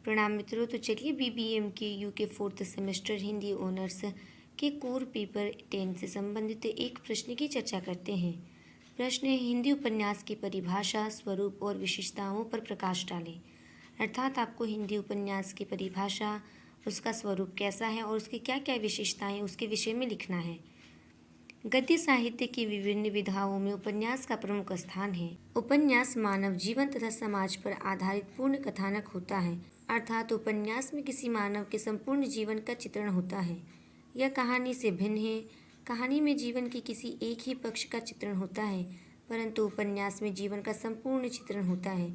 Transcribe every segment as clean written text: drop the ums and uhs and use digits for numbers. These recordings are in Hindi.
प्रणाम मित्रों। तो चलिए बीबीएम के UK fourth semester Hindi honours के कोर पेपर 10 से संबंधित एक प्रश्न की चर्चा करते हैं। प्रश्न है, हिंदी उपन्यास की परिभाषा, स्वरूप और विशेषताओं पर प्रकाश डालें। अर्थात आपको हिंदी उपन्यास की परिभाषा, उसका स्वरूप कैसा है और उसकी क्या क्या विशेषताएं, उसके विषय में लिखना है। गद्य साहित्य की विभिन्न विधाओं में उपन्यास का प्रमुख स्थान है। उपन्यास मानव जीवन तथा समाज पर आधारित पूर्ण कथानक होता है। अर्थात उपन्यास में किसी मानव के संपूर्ण जीवन का चित्रण होता है। यह कहानी से भिन्न है। कहानी में जीवन के किसी एक ही पक्ष का चित्रण होता है, परंतु उपन्यास में जीवन का संपूर्ण चित्रण होता है।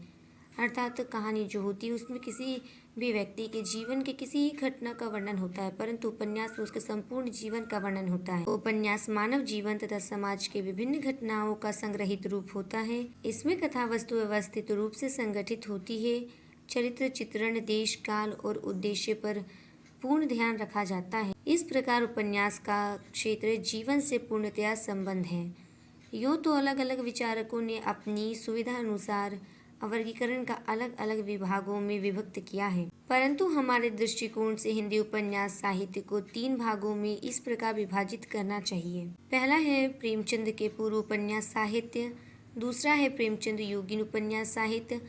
अर्थात कहानी जो होती है उसमें किसी भी व्यक्ति के जीवन के किसी एक घटना का वर्णन होता है, परंतु उपन्यास में उसके संपूर्ण जीवन का वर्णन होता है। उपन्यास मानव जीवन तथा समाज के विभिन्न घटनाओं का संग्रहित रूप होता है। इसमें कथा वस्तु व्यवस्थित रूप से संगठित होती है। चरित्र, चित्रण, देश, काल और उद्देश्य पर पूर्ण ध्यान रखा जाता है। इस प्रकार उपन्यास का क्षेत्र जीवन से पूर्णतया संबंध है। यूँ तो अलग अलग विचारकों ने अपनी सुविधा अनुसार वर्गीकरण का अलग अलग विभागों में विभक्त किया है, परंतु हमारे दृष्टिकोण से हिंदी उपन्यास साहित्य को 3 भागों में इस प्रकार विभाजित करना चाहिए। पहला है प्रेमचंद के पूर्व उपन्यास साहित्य, दूसरा है प्रेमचंद योगीन उपन्यास साहित्य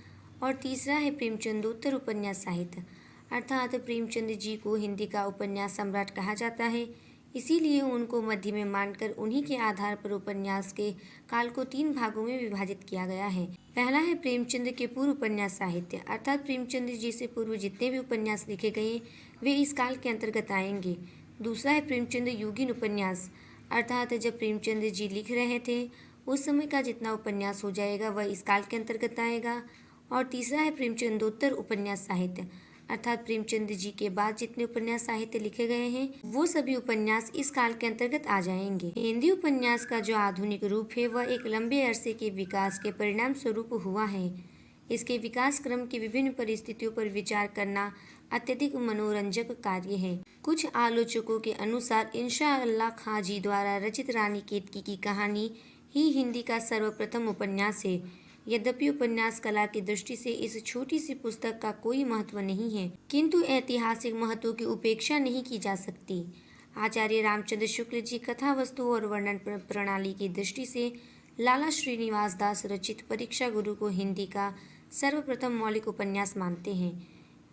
और तीसरा है प्रेमचंदोत्तर उपन्यास साहित्य। अर्थात प्रेमचंद जी को हिंदी का उपन्यास सम्राट कहा जाता है, इसीलिए उनको मध्य में मानकर उन्हीं के आधार पर उपन्यास के काल को 3 भागों में विभाजित किया गया है। पहला है प्रेमचंद के पूर्व उपन्यास साहित्य, अर्थात प्रेमचंद जी से पूर्व जितने भी उपन्यास लिखे गए वे इस काल के अंतर्गत आएंगे। दूसरा है प्रेमचंद योगीन उपन्यास, अर्थात जब प्रेमचंद जी लिख रहे थे उस समय का जितना उपन्यास हो जाएगा वह इस काल के अंतर्गत आएगा। और तीसरा है प्रेमचंदोत्तर उपन्यास साहित्य, अर्थात प्रेमचंद जी के बाद जितने उपन्यास साहित्य लिखे गए हैं वो सभी उपन्यास इस काल के अंतर्गत आ जाएंगे। हिंदी उपन्यास का जो आधुनिक रूप है वह एक लंबे अरसे के विकास के परिणाम स्वरूप हुआ है। इसके विकास क्रम की विभिन्न परिस्थितियों पर विचार करना अत्यधिक मनोरंजक कार्य है। कुछ आलोचकों के अनुसार इंशाअल्लाह खां जी द्वारा रचित रानी केतकी की कहानी ही हिंदी का सर्वप्रथम उपन्यास है। यद्यपि उपन्यास कला की दृष्टि से इस छोटी सी पुस्तक का कोई महत्व नहीं है, किंतु ऐतिहासिक महत्व की उपेक्षा नहीं की जा सकती। आचार्य रामचंद्र शुक्ल जी कथा वस्तु और वर्णन प्रणाली की दृष्टि से लाला श्रीनिवास दास रचित परीक्षा गुरु को हिंदी का सर्वप्रथम मौलिक उपन्यास मानते हैं।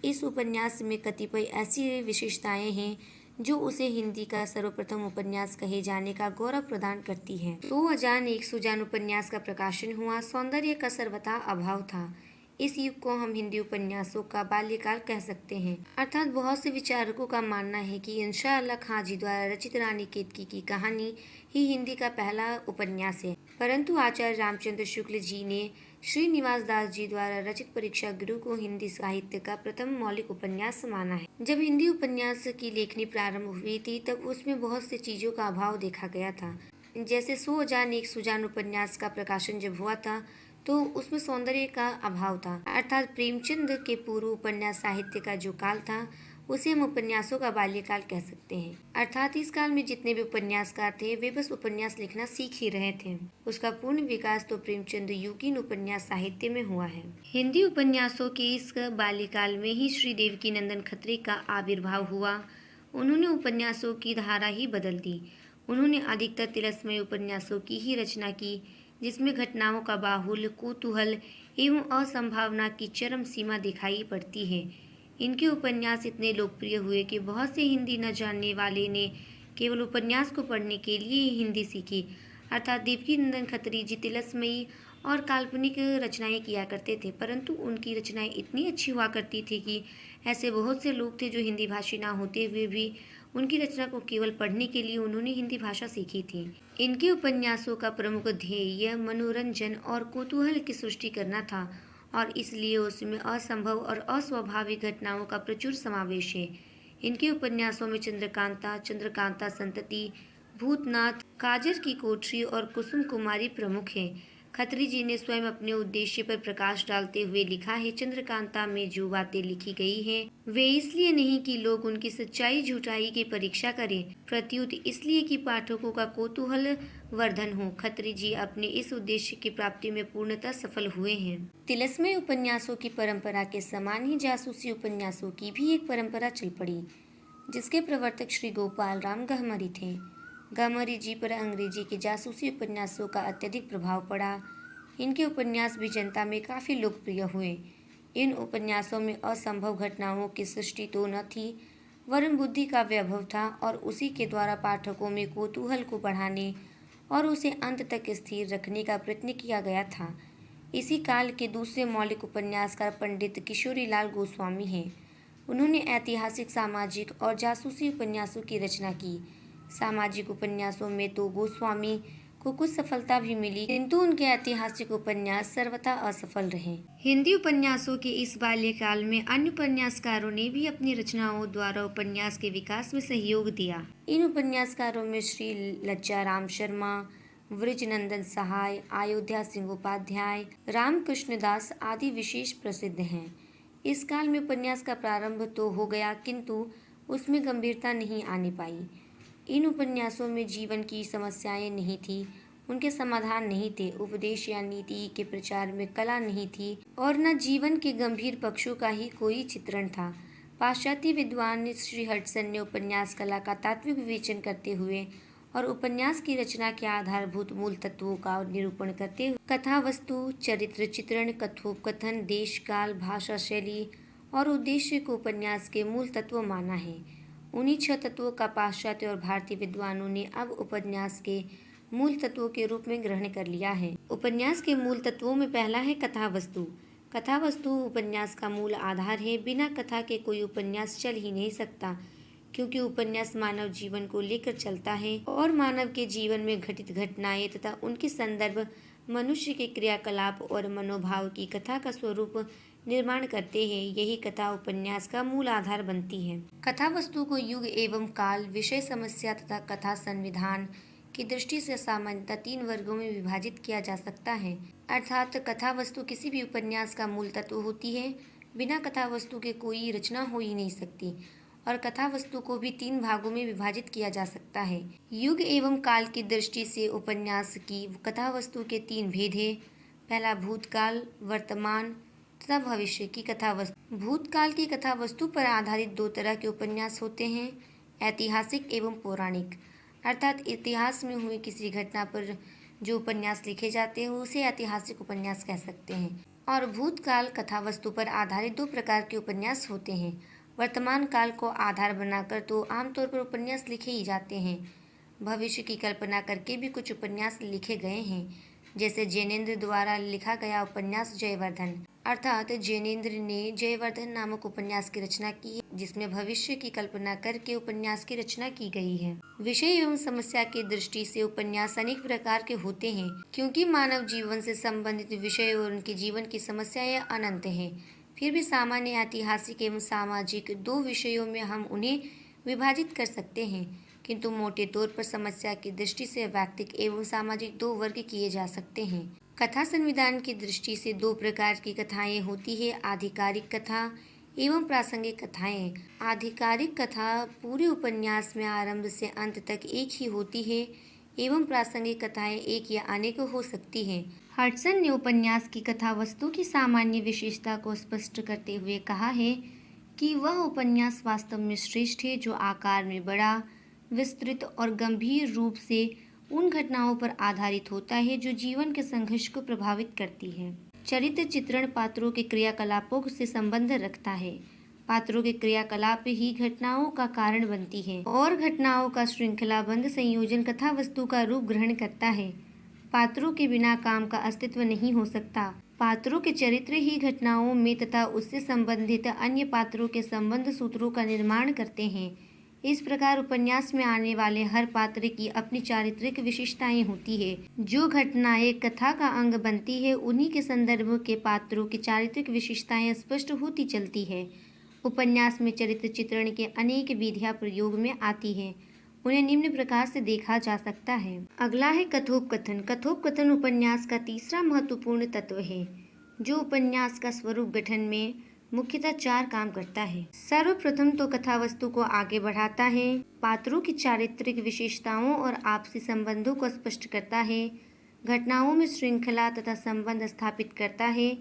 इस उपन्यास में कतिपय ऐसी विशेषताएं हैं जो उसे हिंदी का सर्वप्रथम उपन्यास कहे जाने का गौरव प्रदान करती है। तो अजान एक सुजान उपन्यास का प्रकाशन हुआ। सौंदर्य का सर्वथा अभाव था। इस युग को हम हिंदी उपन्यासों का बाल्यकाल कह सकते हैं। अर्थात बहुत से विचारकों का मानना है कि इंशाअल्लाह खां जी द्वारा रचित रानी केतकी की कहानी ही हिंदी का पहला उपन्यास है, परंतु आचार्य रामचंद्र शुक्ल जी ने श्रीनिवास दास जी द्वारा रचित परीक्षा गुरु को हिंदी साहित्य का प्रथम मौलिक उपन्यास माना है। जब हिंदी उपन्यास की लेखनी प्रारंभ हुई थी तब उसमें बहुत सी चीजों का अभाव देखा गया था। जैसे 100 अजान एक सुजान उपन्यास का प्रकाशन जब हुआ था तो उसमें सौंदर्य का अभाव था। अर्थात प्रेमचंद के पूर्व उपन्यास साहित्य का जो काल था उसे हम उपन्यासों का बाल्यकाल कह सकते हैं। अर्थात इस काल में जितने भी उपन्यासकार थे वे बस उपन्यास लिखना सीख ही रहे थे। उसका पूर्ण विकास तो प्रेमचंद योगीन उपन्यास साहित्य में हुआ है। हिंदी उपन्यासों के इस बाल्यकाल में ही श्री देवकीनंदन खत्री का आविर्भाव हुआ। उन्होंने उपन्यासों की धारा ही बदल दी। उन्होंने अधिकतर तिलस्मय उपन्यासों की ही रचना की, जिसमें घटनाओं का बाहुल्य, कौतूहल एवं असंभावना की चरम सीमा दिखाई पड़ती है। इनके उपन्यास इतने लोकप्रिय हुए कि बहुत से हिंदी न जानने वाले ने केवल उपन्यास को पढ़ने के लिए ही हिंदी सीखी। अर्थात देवकीनंदन खत्री जी तिलस्मयी और काल्पनिक रचनाएं किया करते थे, परंतु उनकी रचनाएं इतनी अच्छी हुआ करती थी कि ऐसे बहुत से लोग थे जो हिंदी भाषी ना होते हुए भी उनकी रचना को केवल पढ़ने के लिए उन्होंने हिंदी भाषा सीखी थी। इनके उपन्यासों का प्रमुख ध्येय मनोरंजन और कौतूहल की सृष्टि करना था और इसलिए उसमें असंभव और अस्वाभाविक घटनाओं का प्रचुर समावेश है। इनके उपन्यासों में चंद्रकांता, चंद्रकांता संतति, भूतनाथ, काजर की कोठरी और कुसुम कुमारी प्रमुख हैं। खत्री जी ने स्वयं अपने उद्देश्य पर प्रकाश डालते हुए लिखा है, चंद्रकांता में जो बातें लिखी गई हैं वे इसलिए नहीं कि लोग उनकी सच्चाई झूठाई की परीक्षा करें, प्रत्युत इसलिए कि पाठकों का कौतूहल वर्धन हो। खत्री जी अपने इस उद्देश्य की प्राप्ति में पूर्णतः सफल हुए हैं। तिलस्मय उपन्यासों की परंपरा के समान ही जासूसी उपन्यासों की भी एक परंपरा चल पड़ी, जिसके प्रवर्तक श्री गोपाल राम गहमरी थे। गहमरी जी पर अंग्रेजी के जासूसी उपन्यासों का अत्यधिक प्रभाव पड़ा। इनके उपन्यास भी जनता में काफ़ी लोकप्रिय हुए। इन उपन्यासों में असंभव घटनाओं की सृष्टि तो न थी, वरन बुद्धि का वैभव था और उसी के द्वारा पाठकों में कौतूहल को बढ़ाने और उसे अंत तक स्थिर रखने का प्रयत्न किया गया था। इसी काल के दूसरे मौलिक उपन्यासकार पंडित किशोरीलाल गोस्वामी हैं। उन्होंने ऐतिहासिक, सामाजिक और जासूसी उपन्यासों की रचना की। सामाजिक उपन्यासों में तो गोस्वामी को कुछ सफलता भी मिली, किंतु उनके ऐतिहासिक उपन्यास सर्वथा असफल रहे। हिंदी उपन्यासों के इस बाल्यकाल में अन्य उपन्यासकारों ने भी अपनी रचनाओं द्वारा उपन्यास के विकास में सहयोग दिया। इन उपन्यासकारों में श्री लज्जा राम शर्मा, वृजनंदन सहाय, अयोध्या सिंह उपाध्याय, रामकृष्ण दास आदि विशेष प्रसिद्ध हैं। इस काल में उपन्यास का प्रारंभ तो हो गया, किंतु उसमें गंभीरता नहीं आने पाई। इन उपन्यासों में जीवन की समस्याएं नहीं थी, उनके समाधान नहीं थे, उपदेश या नीति के प्रचार में कला नहीं थी और न जीवन के गंभीर पक्षों का ही कोई चित्रण था। पाश्चात्य विद्वान श्री हडसन ने उपन्यास कला का तात्विक विवेचन करते हुए और उपन्यास की रचना के आधारभूत मूल तत्वों का निरूपण करते हुए कथा वस्तु, चरित्र चित्रण, कथोपकथन, देश काल, भाषा शैली और उद्देश्य को उपन्यास के मूल तत्व माना है। उन्हीं 6 तत्वों का पाश्चात्य और भारतीय विद्वानों ने अब उपन्यास के मूल तत्वों के रूप में ग्रहण कर लिया है। उपन्यास के मूल तत्वों में पहला है कथा वस्तु। कथा वस्तु उपन्यास का मूल आधार है। बिना कथा के कोई उपन्यास चल ही नहीं सकता, क्योंकि उपन्यास मानव जीवन को लेकर चलता है और मानव के जीवन में घटित घटनाएं तथा उनके संदर्भ, मनुष्य के क्रियाकलाप और मनोभाव की कथा का स्वरूप निर्माण करते हैं। यही कथा उपन्यास का मूल आधार बनती है। कथा वस्तु को युग एवं काल, विषय समस्या तथा कथा संविधान की दृष्टि से सामान्यतः 3 वर्गों में विभाजित किया जा सकता है। अर्थात कथा वस्तु किसी भी उपन्यास का मूल तत्व होती है। बिना कथा वस्तु के कोई रचना हो ही नहीं सकती और कथा वस्तु को भी 3 भागों में विभाजित किया जा सकता है। युग एवं काल की दृष्टि से उपन्यास की कथा वस्तु के 3 भेद हैं। पहला भूतकाल, वर्तमान तथा भविष्य की कथा वस्तु। भूतकाल की कथा वस्तु पर आधारित 2 तरह के उपन्यास होते हैं, ऐतिहासिक एवं पौराणिक। अर्थात इतिहास में हुई किसी घटना पर जो उपन्यास लिखे जाते हैं उसे ऐतिहासिक उपन्यास कह सकते हैं। और भूतकाल कथा वस्तु पर आधारित 2 प्रकार के उपन्यास होते हैं। वर्तमान काल को आधार बनाकर तो आमतौर पर उपन्यास लिखे ही जाते हैं। भविष्य की कल्पना करके भी कुछ उपन्यास लिखे गए हैं, जैसे जैनेन्द्र द्वारा लिखा गया उपन्यास जयवर्धन। अर्थात जैनेन्द्र ने जयवर्धन नामक उपन्यास की रचना की है, जिसमें भविष्य की कल्पना करके उपन्यास की रचना की गई है। विषय एवं समस्या की दृष्टि से उपन्यास अनेक प्रकार के होते हैं, क्योंकि मानव जीवन से संबंधित विषय और उनके जीवन की समस्याएं अनंत हैं। फिर भी सामान्य, ऐतिहासिक एवं सामाजिक 2 विषयों में हम उन्हें विभाजित कर सकते हैं, किंतु मोटे तौर पर समस्या की दृष्टि से वैयक्तिक एवं सामाजिक 2 वर्ग किए जा सकते हैं। कथा संविधान की दृष्टि से 2 प्रकार की कथाएं होती है, आधिकारिक कथा एवं प्रासंगिक कथाएं। आधिकारिक कथा पूरे उपन्यास में आरंभ से अंत तक एक ही होती है एवं प्रासंगिक कथाएं एक या अनेक हो सकती हैं। हडसन ने उपन्यास की कथा वस्तु की सामान्य विशेषता को स्पष्ट करते हुए कहा है कि वह उपन्यास वास्तव में श्रेष्ठ है जो आकार में बड़ा, विस्तृत और गंभीर रूप से उन घटनाओं पर आधारित होता है जो जीवन के संघर्ष को प्रभावित करती है। चरित्र चित्रण पात्रों के क्रियाकलापों से संबंध रखता है। पात्रों के क्रियाकलाप ही घटनाओं का कारण बनती है और घटनाओं का श्रृंखलाबद्ध संयोजन कथा वस्तु का रूप ग्रहण करता है। पात्रों के बिना काम का अस्तित्व नहीं हो सकता। पात्रों के चरित्र ही घटनाओं में तथा उससे संबंधित अन्य पात्रों के संबंध सूत्रों का निर्माण करते हैं। इस प्रकार उपन्यास में आने वाले हर पात्र की अपनी चारित्रिक विशेषताएं होती है। जो घटनाएं कथा का अंग बनती है, उन्हीं के संदर्भ के पात्रों की चारित्रिक विशेषताएं स्पष्ट होती चलती है। उपन्यास में चरित्र चित्रण के अनेक विधियां प्रयोग में आती हैं। उन्हें निम्न प्रकार से देखा जा सकता है। अगला है कथोपकथन। कथोपकथन उपन्यास का तीसरा महत्वपूर्ण तत्व है, जो उपन्यास का स्वरूप गठन में मुख्यतः 4 काम करता है। सर्वप्रथम तो कथा वस्तु को आगे बढ़ाता है, पात्रों की चारित्रिक विशेषताओं और आपसी संबंधों को स्पष्ट करता है, घटनाओं में श्रृंखला तथा संबंध स्थापित करता है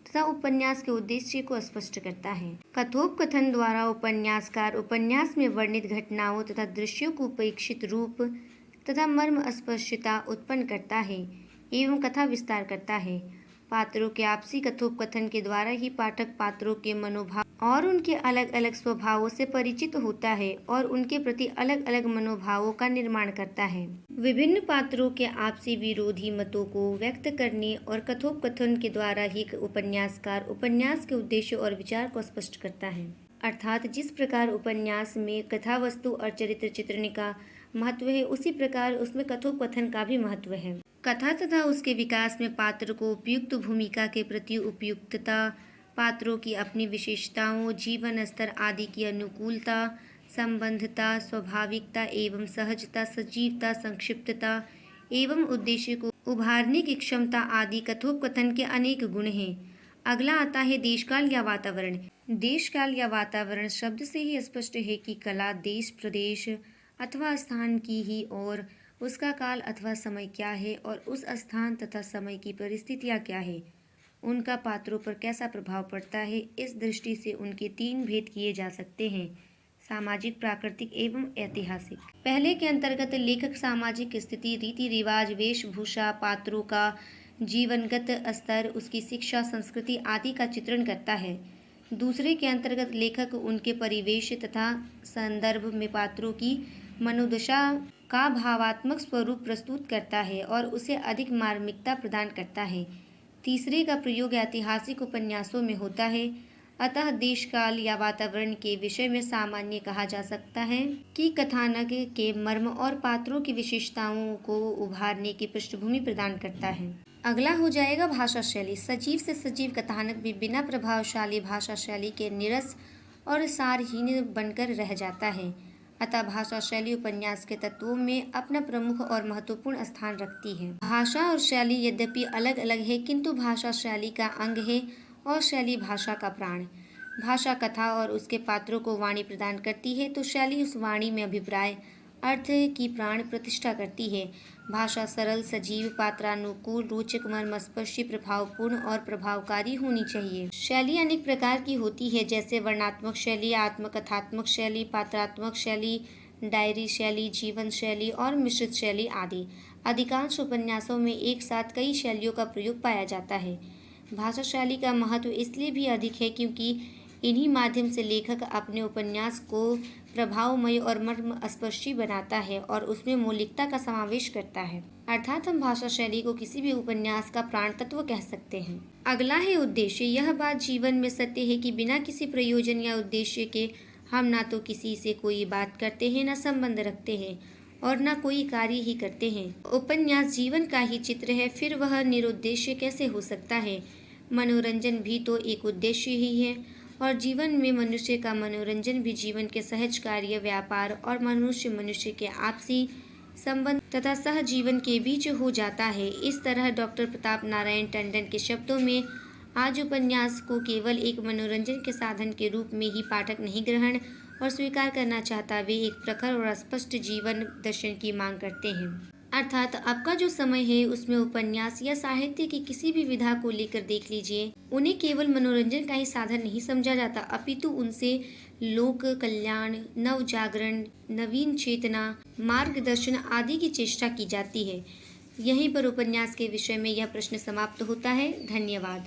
तथा उपन्यास के उद्देश्य को स्पष्ट करता है। कथोपकथन द्वारा उपन्यासकार उपन्यास में वर्णित घटनाओं तथा दृश्यों को उपेक्षित रूप तथा मर्म स्पर्शिता उत्पन्न करता है एवं कथा विस्तार करता है। पात्रों के आपसी कथोपकथन के द्वारा ही पाठक पात्रों के मनोभाव और उनके अलग अलग स्वभावों से परिचित होता है और उनके प्रति अलग अलग मनोभावों का निर्माण करता है। विभिन्न पात्रों के आपसी विरोधी मतों को व्यक्त करने और कथोपकथन के द्वारा ही उपन्यासकार उपन्यास के उद्देश्य और विचार को स्पष्ट करता है। अर्थात जिस प्रकार उपन्यास में कथा वस्तु और चरित्र चित्रण का महत्व है, उसी प्रकार उसमें कथोपकथन का भी महत्व है। कथा तथा उसके विकास में पात्र को उपयुक्त भूमिका के प्रति उपयुक्तता, पात्रों की अपनी विशेषताओं, जीवन स्तर आदि की अनुकूलता, संबंधता, स्वाभाविकता एवं सहजता, सजीवता, संक्षिप्तता एवं उद्देश्य को उभारने की क्षमता आदि कथोपकथन के अनेक गुण हैं। अगला आता है देशकाल या वातावरण। देशकाल या वातावरण शब्द से ही स्पष्ट है कि कला देश, प्रदेश अथवा स्थान की ही और उसका काल अथवा समय क्या है और उस स्थान तथा समय की परिस्थितियाँ क्या है, उनका पात्रों पर कैसा प्रभाव पड़ता है। इस दृष्टि से उनके 3 भेद किए जा सकते हैं, सामाजिक, प्राकृतिक एवं ऐतिहासिक। पहले के अंतर्गत लेखक सामाजिक स्थिति, रीति रिवाज, वेशभूषा, पात्रों का जीवनगत स्तर, उसकी शिक्षा, संस्कृति आदि का चित्रण करता है। दूसरे के अंतर्गत लेखक उनके परिवेश तथा संदर्भ में पात्रों की मनोदशा का भावात्मक स्वरूप प्रस्तुत करता है और उसे अधिक मार्मिकता प्रदान करता है। तीसरे का प्रयोग ऐतिहासिक उपन्यासों में होता है। अतः देशकाल या वातावरण के विषय में सामान्य कहा जा सकता है कि कथानक के मर्म और पात्रों की विशेषताओं को उभारने की पृष्ठभूमि प्रदान करता है। अगला हो जाएगा भाषा शैली। सजीव से सजीव कथानक भी बिना प्रभावशाली भाषा शैली के नीरस और सारहीन बनकर रह जाता है। अतः भाषा शैली उपन्यास के तत्वों में अपना प्रमुख और महत्वपूर्ण स्थान रखती है। भाषा और शैली यद्यपि अलग अलग है, किंतु भाषा शैली का अंग है और शैली भाषा का प्राण। भाषा कथा और उसके पात्रों को वाणी प्रदान करती है, तो शैली उस वाणी में अभिप्राय अर्थ की प्राण प्रतिष्ठा करती है। भाषा सरल, सजीव, पात्रानुकूल, रोचक, मर्मस्पर्शी, प्रभावपूर्ण और प्रभावकारी होनी चाहिए। शैली अनेक प्रकार की होती है, जैसे वर्णात्मक शैली, आत्मकथात्मक शैली, पात्रात्मक शैली, डायरी शैली, जीवन शैली और मिश्रित शैली आदि। अधिकांश उपन्यासों में एक साथ कई शैलियों का प्रयोग पाया जाता है। भाषा शैली का महत्व इसलिए भी अधिक है क्योंकि इन्हीं माध्यम से लेखक अपने उपन्यास को प्रभावमय और मर्मस्पर्शी बनाता है और उसमें मौलिकता का समावेश करता है। अर्थात हम भाषा शैली को किसी भी उपन्यास का प्राण तत्व कह सकते हैं। अगला है उद्देश्य। यह बात जीवन में सत्य है कि बिना किसी प्रयोजन या उद्देश्य के हम ना तो किसी से कोई बात करते हैं, न संबंध रखते हैं और न कोई कार्य ही करते हैं। उपन्यास जीवन का ही चित्र है, फिर वह निरुद्देश्य कैसे हो सकता है। मनोरंजन भी तो एक उद्देश्य ही है और जीवन में मनुष्य का मनोरंजन भी जीवन के सहज कार्य, व्यापार और मनुष्य के आपसी संबंध तथा सहजीवन के बीच हो जाता है। इस तरह डॉक्टर प्रताप नारायण टंडन के शब्दों में आज उपन्यास को केवल एक मनोरंजन के साधन के रूप में ही पाठक नहीं ग्रहण और स्वीकार करना चाहता, वे एक प्रखर और स्पष्ट जीवन दर्शन की मांग करते हैं। अर्थात अब का जो समय है उसमें उपन्यास या साहित्य की किसी भी विधा को लेकर देख लीजिए, उन्हें केवल मनोरंजन का ही साधन नहीं समझा जाता, अपितु उनसे लोक कल्याण, नव जागरण, नवीन चेतना, मार्गदर्शन आदि की चेष्टा की जाती है। यहीं पर उपन्यास के विषय में यह प्रश्न समाप्त होता है। धन्यवाद।